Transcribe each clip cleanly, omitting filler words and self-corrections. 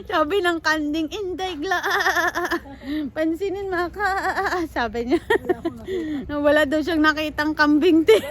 Sabi ng kanding, inday gla. Pansinin maka. Sabi niya. Wala daw siyang nakitang kambing te.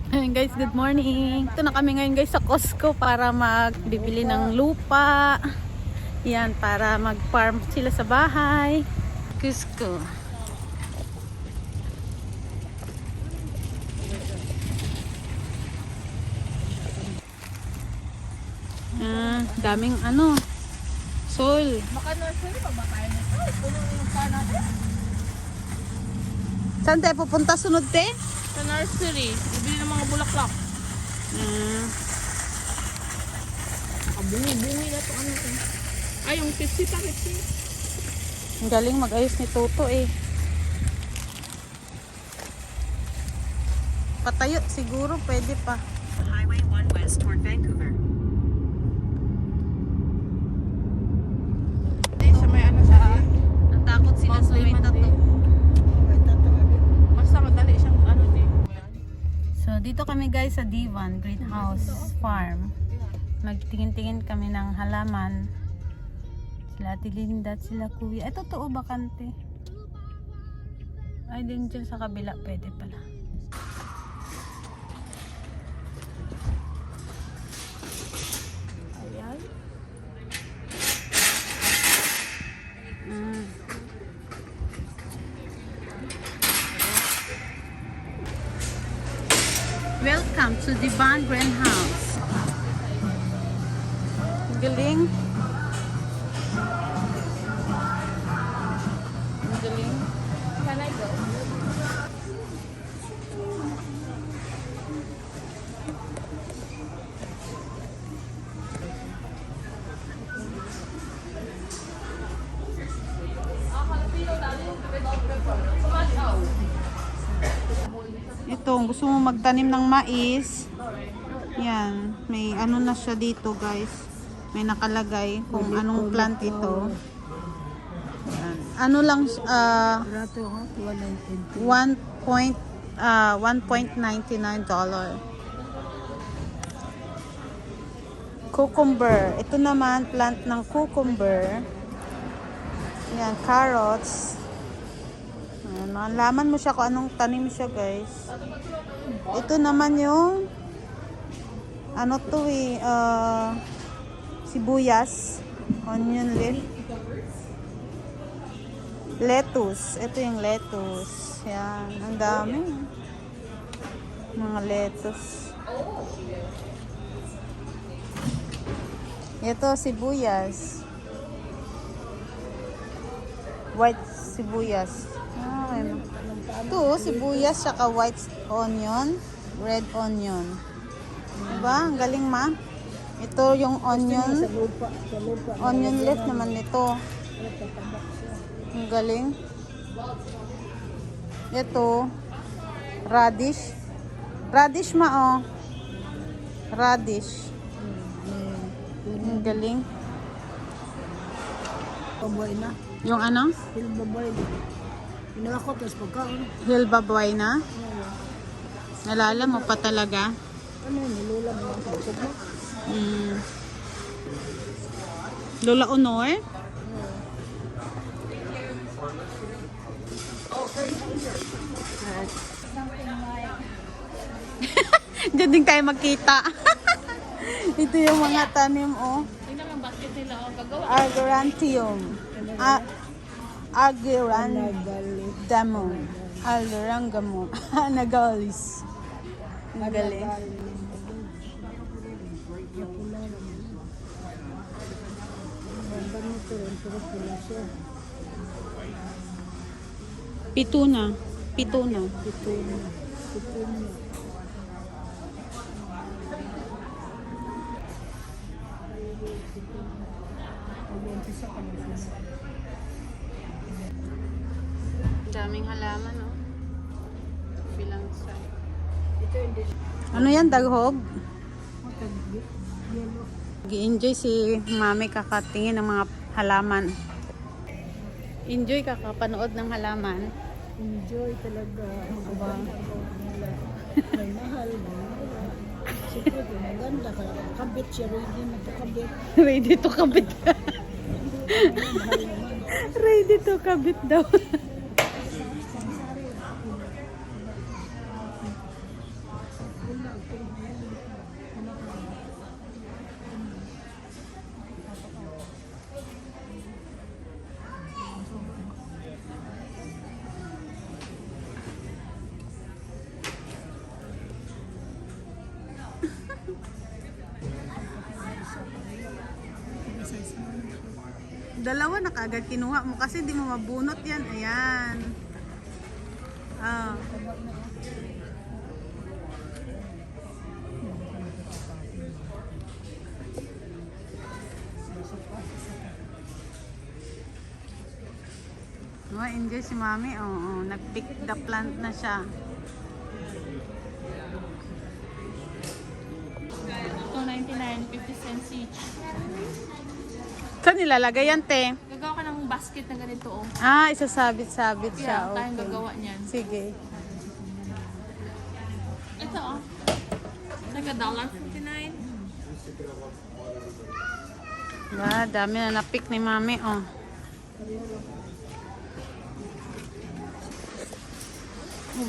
Ayun guys, good morning. Ito na kami ngayon guys sa Costco para magbibili ng lupa. Yan, para mag-farm sila sa bahay. Costco. Daming soil. Baka nursery pa ba tayo nito? Puno yung pa natin. Saan tayo pupunta sunod te? Sa nursery. Bibili ng mga bulaklak. Bungi-bungi na ito. Ano ito? Ay, yung Pepsi. Ang galing mag-ayos ni Toto eh. Patayo siguro pwede pa. Highway 1 West toward Vancouver. Sa may ano sa... Natakot sila sa may tato. Basta madali siyang ano din. So dito kami guys sa Divan Greenhouse Farm. Magtingin-tingin kami ng halaman. Sila Ate Linda at sila Kuya. Ay totoo bakante. Ay din dyan sa kabila pwede pala. Ayan. Welcome to Divan Greenhouse. Galing. Galing. Can I go? Ito, gusto mo magtanim ng mais. Yan, may ano na siya dito, guys. May nakalagay kung anong plant ito. Yan. Ano lang $1.99. Cucumber. Ito naman plant ng cucumber. Yan, carrots. Malaman mo siya kung anong tanim siya, guys. Ito naman yung ano to eh, sibuyas, onion leaf, lettuce. Ito yung lettuce. Yan, ang dami. Mga lettuce. Ito sibuyas. White sibuyas. Ito, sibuyas, saka white onion, red onion. Diba? Ang galing ma. Ito yung onion. Onion leaf naman nito. Ang galing. Ito, radish. Radish ma oh. Radish. Ang galing. Paboy na. Yung ano? Hilbaboy na. Pinakot, tapos pagkaon. Hilbaboy na? Nalala mo pa talaga? Ano yun? Nilula mo lang sa bukod mo. Lola Honor? Diyan din tayo magkita. Ito yung mga tanim oh. Tingnan ang basket nila. Gagawa. Agrantium. Agrantium. Alrangamum. Nagalis. Ang galing. Pituna. Pituna. Daming halaman, oh. Bilang sa... Ano yan, daghog? Yellow. Nag-enjoy si Mami kakatingin ng mga halaman. Enjoy kakapanood ng halaman. Enjoy talaga. May mahal. Siyempre, maganda ka. Kabit siya rin din. Nagkakabit. Ready to kabit. Ready to kabit daw. Dalawa na kaagad kinuha mo kasi di mo mabunot yan. Ayan. Ah. Oh, enjoy si Mami. Oo, nag-pick the plant na siya. $2.99, 50 cents each. Saan nilalagay yan, te? Gagawa ka ng basket na ganito, oh. Ah, isasabit-sabit siya. Yeah, tayong Okay. gagawa niyan. Sige. Ito, oh. It's like $1.59. Ah, dami na na-pick ni Mami, oh.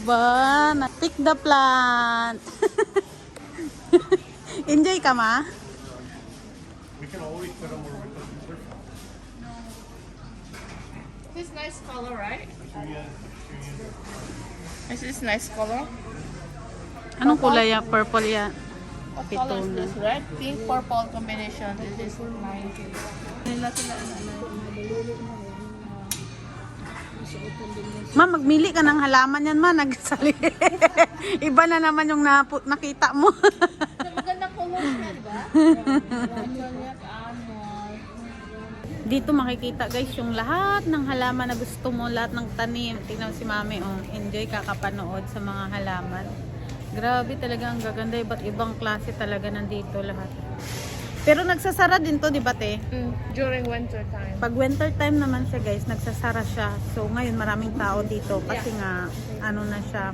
Ba, na-pick the plant. Enjoy ka, ma? This is nice color, right? This is nice color. Anong kulay yan? Purple yan. What color is Pituna. this? Red, pink, purple combination. This is nice. Nila sila. Ma, magmili ka ng halaman yan, ma. Nagsali. Iba na naman yung nakita mo. Magandang color niya, di ba? Dito makikita guys yung lahat ng halaman na gusto mo, lahat ng tanim. Tingnan si Mami, oh. Enjoy kakapanood sa mga halaman. Grabe talaga, ang gaganda. Iba't ibang klase talaga nandito lahat. Pero nagsasara din to, di ba, te? During winter time. Pag winter time naman siya guys, nagsasara siya. So ngayon maraming tao dito kasi nga ano na siya,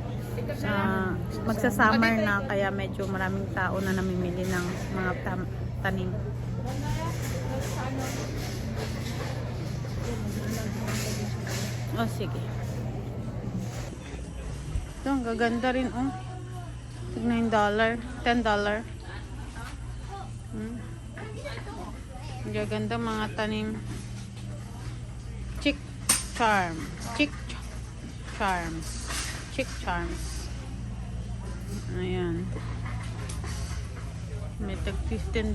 magsa-summer na kaya medyo maraming tao na namimili ng mga tanim. Oh, sige. Ito, ang gaganda rin, oh. $9, $10. Ang gaganda mga tanim. Chick charm. Chick charms. Chick charms. Ayan. May tag $15, $8.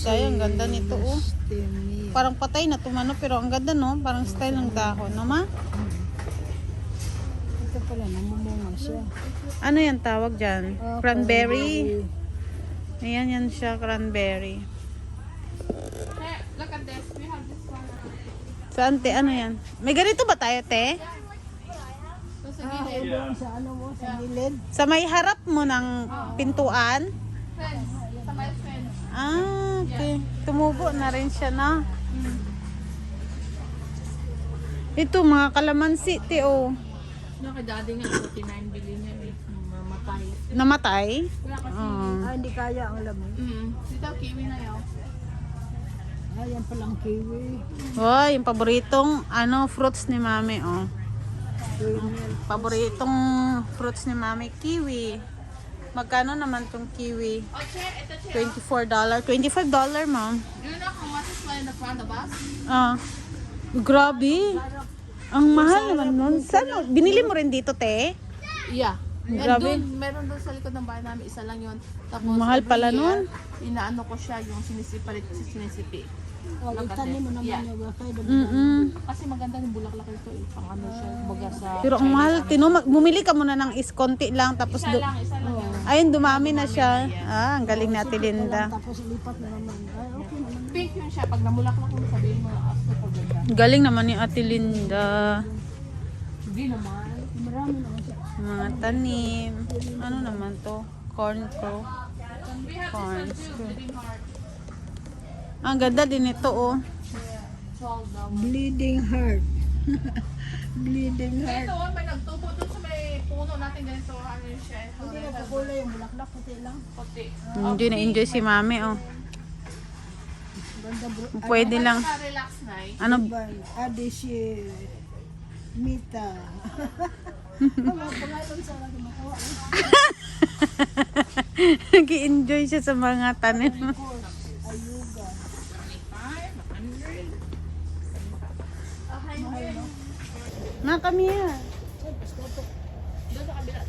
Kaya ang ganda nito, oh. Parang patay na tumano pero ang ganda, no? Parang style ng dahon, no, ma? Ito pala, namumunga siya. Ano yan tawag dyan? Ah, Cranberry. Ayan, yan siya, cranberry. Hey, look at this. We have this one. Saan, te? Ano yan? May ganito ba tayo, te? So, sa Ah, gilid. doon sa ano mo, sa gilid. Sa may harap mo ng pintuan? Fence. Sa my fence. Ah, okay. Tumubo na rin siya, na. Ito, mga kalamansi, te, oh. No, kay daddy nga, 49 bilhin niya eh. Mamatay. Namatay? Wala kasi. Ah, hindi kaya ang lamin. Dito, kiwi na yun. Ah, yan palang kiwi. Wow, yung paboritong, fruits ni Mami, oh. Kiwi. Paboritong fruits ni Mami, kiwi. Magkano naman tong kiwi? Oh, che, ito che. $24. $25, ma'am. Do you know how much is in the front of us? Ah. Grabe. Ang mahal naman nun. Saan? Binili mo rin dito, te? Yeah. And Grabe. meron doon sa likod ng bahay namin, isa lang yun. Tapos, Mahal every pala year, nun. Inaano ko siya, yung sinisipi. Oh, Look at itanim mo this. naman Yeah. yung bakay. Kasi maganda yung bulaklak ito eh. Pang ano siya, baga sa... Pero ang mahal. Bumili ka muna ng iskonti lang. Tapos, Isa lang yun. ayun, dumami na siya. Ah, ang galing natin, Linda. Tapos lipat na naman. Ay, okay naman. Pink yun siya. Pag namulaklak mo, sabihin mo, super ganda. Galing naman ni Ate Linda. Hindi naman. Marami naman siya. Mga tanim. Ano naman to? Corn crow. We have Corn this one too, bleeding heart. Ang ganda din ito, oh. $12. Bleeding heart. Bleeding heart. Ito, may nagtubo doon sa may puno natin ganito. Ano yun siya? Hindi na pagkulay yung bulaklak, puti lang. Puti. Hindi na-enjoy si mami, oh. Ganda bro. Pwede lang. Relax na eh. Ano? Adishi. Mita. Ang mga pangalan sa akin makuha. Nag-enjoy siya sa mga tanim. Ayuga. Na kami yan. Doon sa kabila.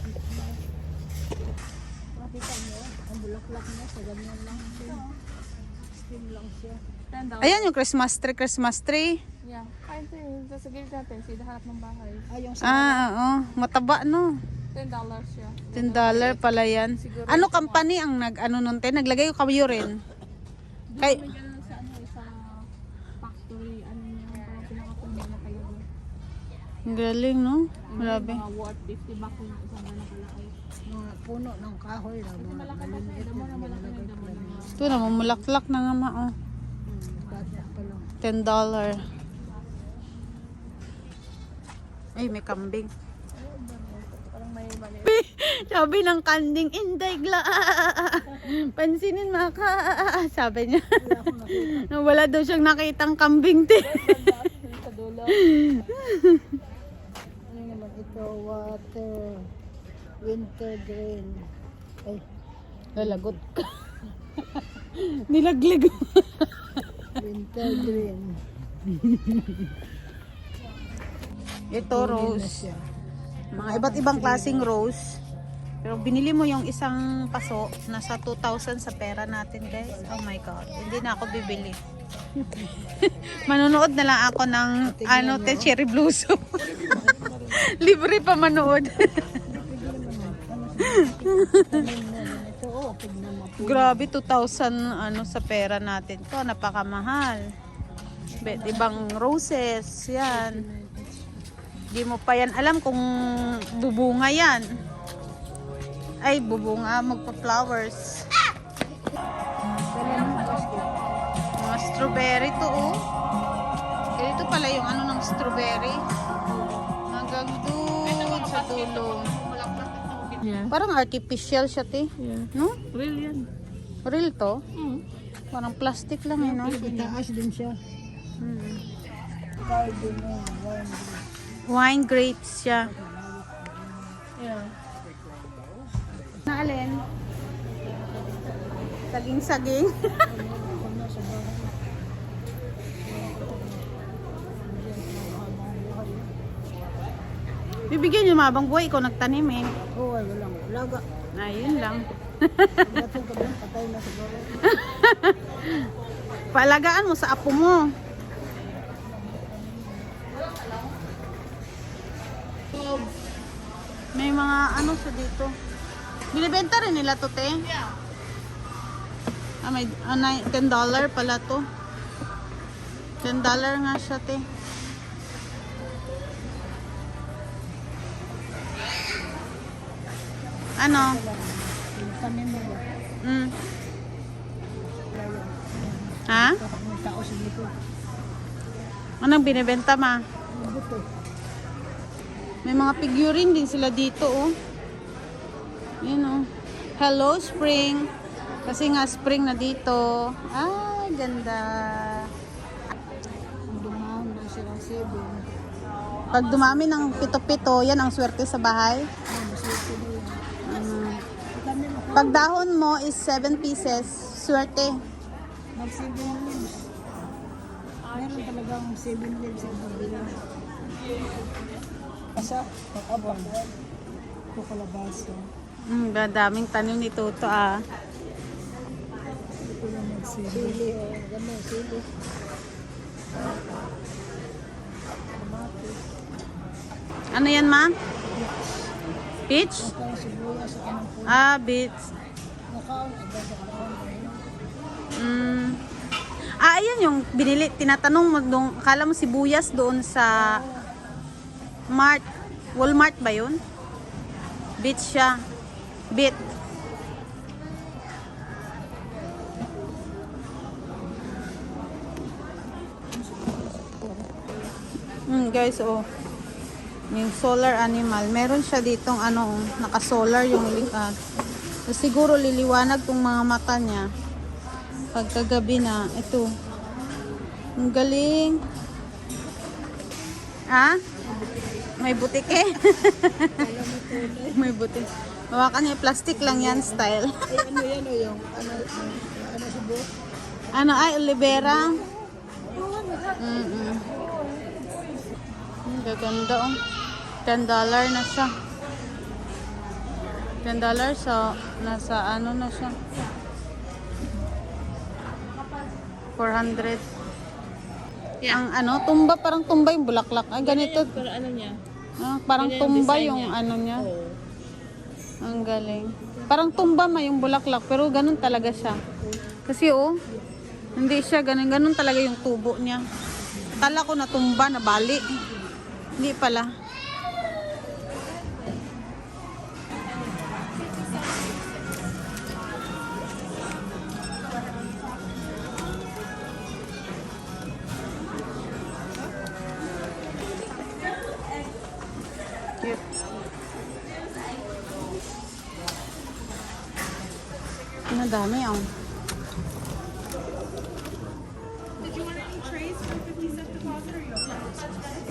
Makita niyo, ang bulaklak niya sa ganyan lang siya. Steam lang siya. $10. Ayan yung Christmas tree. Yeah. Kain to yun. Sa gilid natin. Sa harap ng bahay. Ay, yung Oo. Mataba, no? $10 siya. $10 pala yan. Ano company ang nag-ano nun, te? Naglagay ko kayo rin. Kay, May ganun sa ano sa factory. Ano yung parang pinakapuno na kayo. ang galing, no? Grabe. Mga worth 50 bucks yung isang na nakalaki. mga puno ng kahoy na mga maliliit na nilalagay ko lang. Ito na, mamulaklak na nga ma, oh. Bata pa lang. $10. Ay, may kambing. Parang may mali. Sabi ng kanding, inday gla. Pansinin maka. Sabi niya. Wala akong nakita. Wala daw siyang nakitang kambing, te. Sa dulo. Ano naman ito? Water. Winter green. Ay, Lalagot ka. Nilaglag. winter green. Ito, rose. Siya. Mga iba't ibang klaseng rose. Pero binili mo yung isang paso, nasa 2,000 sa pera natin, guys. Oh my God. Hindi na ako bibili. Manonood na lang ako ng cherry blossom. Libre pa manood. Ito, oh, tignan mo. Grabe, 2,000 sa pera natin. To napakamahal. Bet, ibang roses, yan. Di mo pa yan alam kung bubunga yan. Ay, bubunga, magpa-flowers. Mga strawberry to, oh. Ganito pala yung ano ng strawberry. Hanggang doon sa dulo. Yeah. Parang artificial siya, te. Yeah. No? Real yan. Real to? Parang plastic lang, eh, no? Itaas din siya. Hmm. Cardinal, wine. Wine grapes siya. Yeah. Na alin? Saging-saging. Kung nasa bahay. Bibigyan niyo mabang buhay, ikaw nagtanim, eh. Oo, ay walang laga. Ayun lang. Dating ka lang, patay na siguro. Paalagaan mo sa apo mo. May mga ano sa dito. Binibenta rin nila to, te. Yeah. May $10 pala to. $10 nga siya, te. Ano? Tanim mo ba? Mm. Ha? May tao sa dito. Anong binibenta, ma? Ang buto. May mga figurine din sila dito, oh. Yun, oh. Hello, spring. Kasi nga spring na dito. Ay, ganda. Dumahon na silang 7. Pag dumami ng pito-pito, yan ang swerte sa bahay. Maswerte na yan. Tanim mo. Pag dahon mo is 7 pieces, swerte. Mag-7 leaves. Meron talagang 7 leaves ang pabila. Asa? Pag-abang. Ito kalabasa. Daming tanim ni Toto, ah. Ito lang mag-7. Sili, oh. Ganda, sili. Ano yan, ma? Peach? Ito sibuyas sa kanang puno. Ah, beets. Nakaon, agad sa kaon. Ayan yung binili. Tinatanong mo, akala mo sibuyas doon sa Mart. Walmart ba yun? Beets siya. Beet. Guys, oh. Yung solar animal. Meron siya ditong ano, naka-solar yung siguro liliwanag tong mga mata niya. Pagkagabi na. Ito. Ang galing. Ah? May butik eh. May butik. Hawakan niya, plastic lang yan style. Ay, ano yan o yung, ano subo? Ano ay, Olivera. Ang gaganda oh. $10 na siya. $10 so nasa ano na siya. 400. Yeah. Ang ano, tumba, parang tumba yung bulaklak. Ay, ganito. Pero ano niya? Parang Ganyan yung tumba design yung niya. ano niya. Oo. Ang galing. Parang tumba ma yung bulaklak, pero ganun talaga siya. Kasi oh, hindi siya ganun. Ganun talaga yung tubo niya. Kala ko na tumba, na bali. Hindi pala. Cute. Ang dami oh. Did you want any trays for 50 cent deposit or you okay?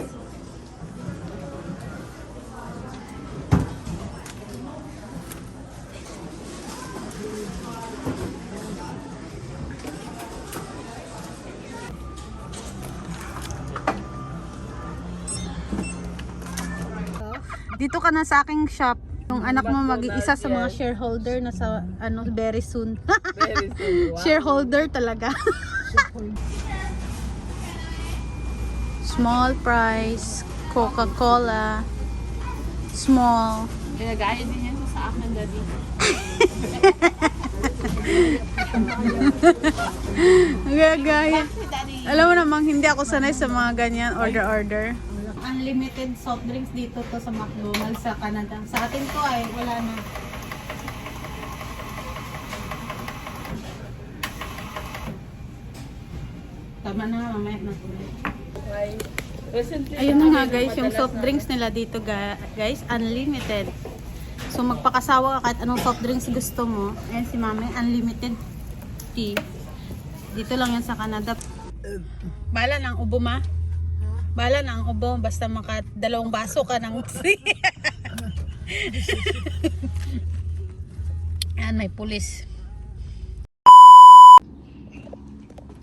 Dito ka na sa aking shop. Yung anak mo mag-iisa sa mga shareholder na sa ano very soon. Very soon. Wow. Shareholder talaga. Small price, Coca-Cola, small. Pinagaya din yan sa akin, daddy. Gagaya. Daddy. Alam mo namang hindi ako sanay sa mga ganyan order. Unlimited soft drinks dito to sa McDonald's sa Canada. Sa atin to ay wala na. Tama na nga, mamaya na tuloy. Recently, Ayun na nga guys, yung soft drinks nila dito guys, unlimited. So magpakasawa ka kahit anong soft drinks gusto mo. Ayan si mami, unlimited tea. Dito lang yan sa Canada. Bala ng ubo ma. Bala na ang ubo, basta maka 2 baso ka ng free. Ayan, may pulis.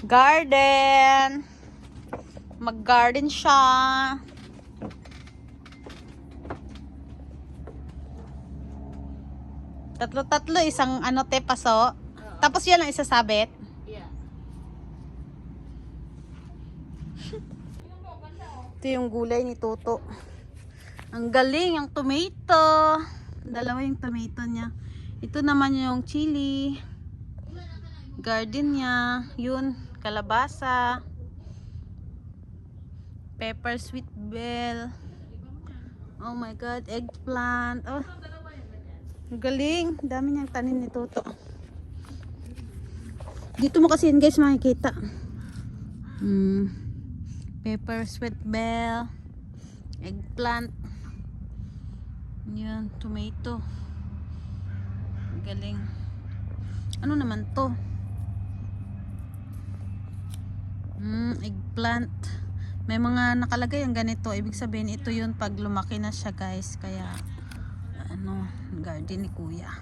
Garden. Mag-garden siya. Tatlo, isang ano te paso. Tapos yan ang isasabit. Yeah. Ito yung gulay ni Toto. Ang galing, ang tomato. Dalawa yung tomato niya. Ito naman yung chili. Garden niya. Yun, kalabasa. Pepper, sweet bell. Oh my God, eggplant. Oh, ang galing. Dami niyang tanim ni Toto. Dito mo kasi yun guys makikita. Pepper, sweet bell, eggplant, yan, tomato. Galing. Ano naman to? Eggplant. May mga nakalagay ang ganito. Ibig sabihin ito yun pag lumaki na siya guys. Kaya ano, garden ni kuya.